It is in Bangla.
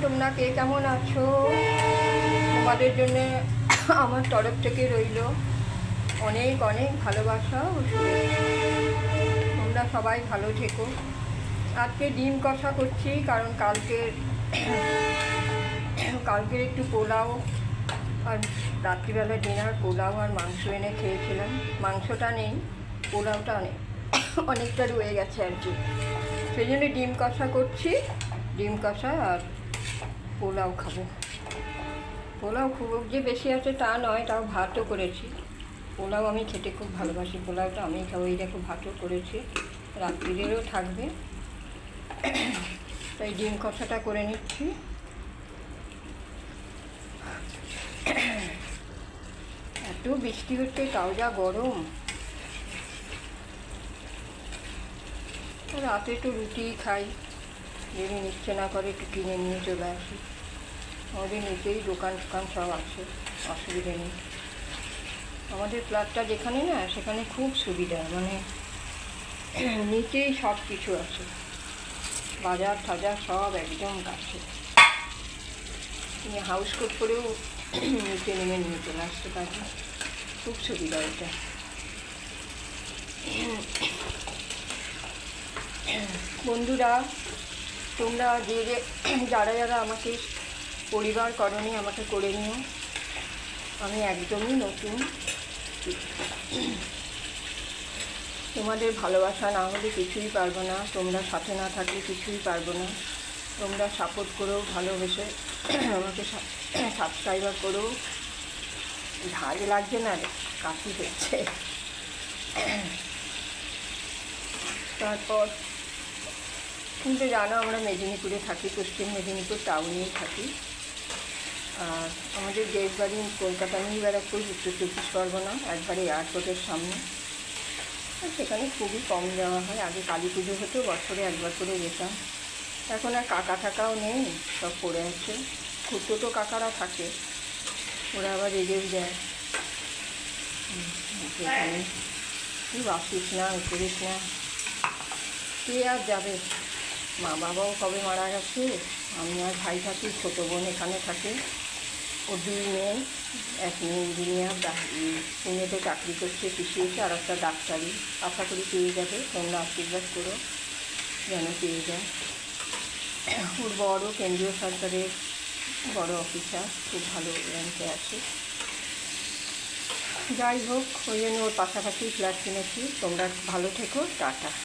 তোমরা কে কেমন আছো? তোমাদের জন্যে আমার তরফ থেকে রইল অনেক অনেক ভালোবাসা ও শুভেচ্ছা। তোমরা সবাই ভালো থেকো। আজকে ডিম কষা করছি, কারণ কালকের একটু পোলাও আর রাত্রিবেলা ডিনার পোলাও আর মাংস এনে খেয়েছিলাম। মাংসটা নেই, পোলাওটা অনেকটা রয়ে গেছে আর কি। সেই জন্য ডিম কষা করছি। ডিম কষা আর পোলাও খাবো। পোলাও খুব যে বেশি আছে তা নয়, তাও ভাতও করেছি। পোলাও আমি খেতে খুব ভালোবাসি, পোলাওটা আমি খাবো। এই দেখো ভাতও করেছি, রাত্রিরেও থাকবে। তাই ডিম কষাটা করে নিচ্ছি। এত বৃষ্টি হচ্ছে, তাও যা গরম। রাতে একটু রুটি খাই, যদি নিচ্ছে না করে একটু কিনে নিয়ে চলে আসি। আমাদের নিচেই দোকান টোকান সব আছে, অসুবিধে নেই। আমাদের ফ্ল্যাটটা যেখানে না, সেখানে খুব সুবিধা, মানে নিচেই সব কিছু আছে, বাজার টাজার সব একদম কাছে। তুমি হাউস কোট করেও নিচে নেমে নিয়ে চলে আসতে পারবে, খুব সুবিধা এটা। বন্ধুরা, তোমরা যারা যারা আমাকে পরিবার করনি, আমাকে করে নিও। আমি একদমই নতুন। তোমাদের ভালোবাসা না হলে কিছুই পারবো না, তোমরা সাথে না থাকলে কিছুই পারবো না। তোমরা সাপোর্ট করো, ভালোবেসে আমাকে সাবস্ক্রাইবার করো। ঝাঁজ লাগছে না রে, কাশি হচ্ছে। তারপর কিন্তু জানো, আমরা মেদিনীপুরে থাকি, পশ্চিম মেদিনীপুর টাউনেই থাকি। আর আমাদের দেশ বাড়ি কলকাতা নিয়ে ব্যারাকপুর, উত্তর 24 পরগনা, একবারে এয়ারপোর্টের সামনে। আর সেখানে খুবই কম যাওয়া হয়। আগে কালী পুজো হতো, বছরে একবার করে যেতাম। এখন আর কাকা টাকাও নেই, সব পড়ে আছে। খুঁটো কাকারা থাকে, ওরা আবার রেগেও যায়। সেখানে তুই আসিস না, করিস না, কে আর যাবে। মা বাবাও কবে মারা গেছে, আমি আর ভাই থাকি, ছোটো বোন এখানে থাকে। ও 2 মেয়ে, এক মেয়ে ইঞ্জিনিয়ার পুনেতে চাকরি করছে, পিছিয়ে এসে, আর একটা ডাক্তারি। আশা করি পেয়ে যাবে, তোমরা আশীর্বাদ করো যেন পেয়ে যায়। ওর বড় কেন্দ্রীয় সরকারের বড় অফিসার, খুব ভালো র্যাঙ্কে আছে। যাই হোক, ওই জন্য ওর পাশাপাশি ফ্ল্যাট কিনেছি। তোমরা ভালো থেকো, টাটা।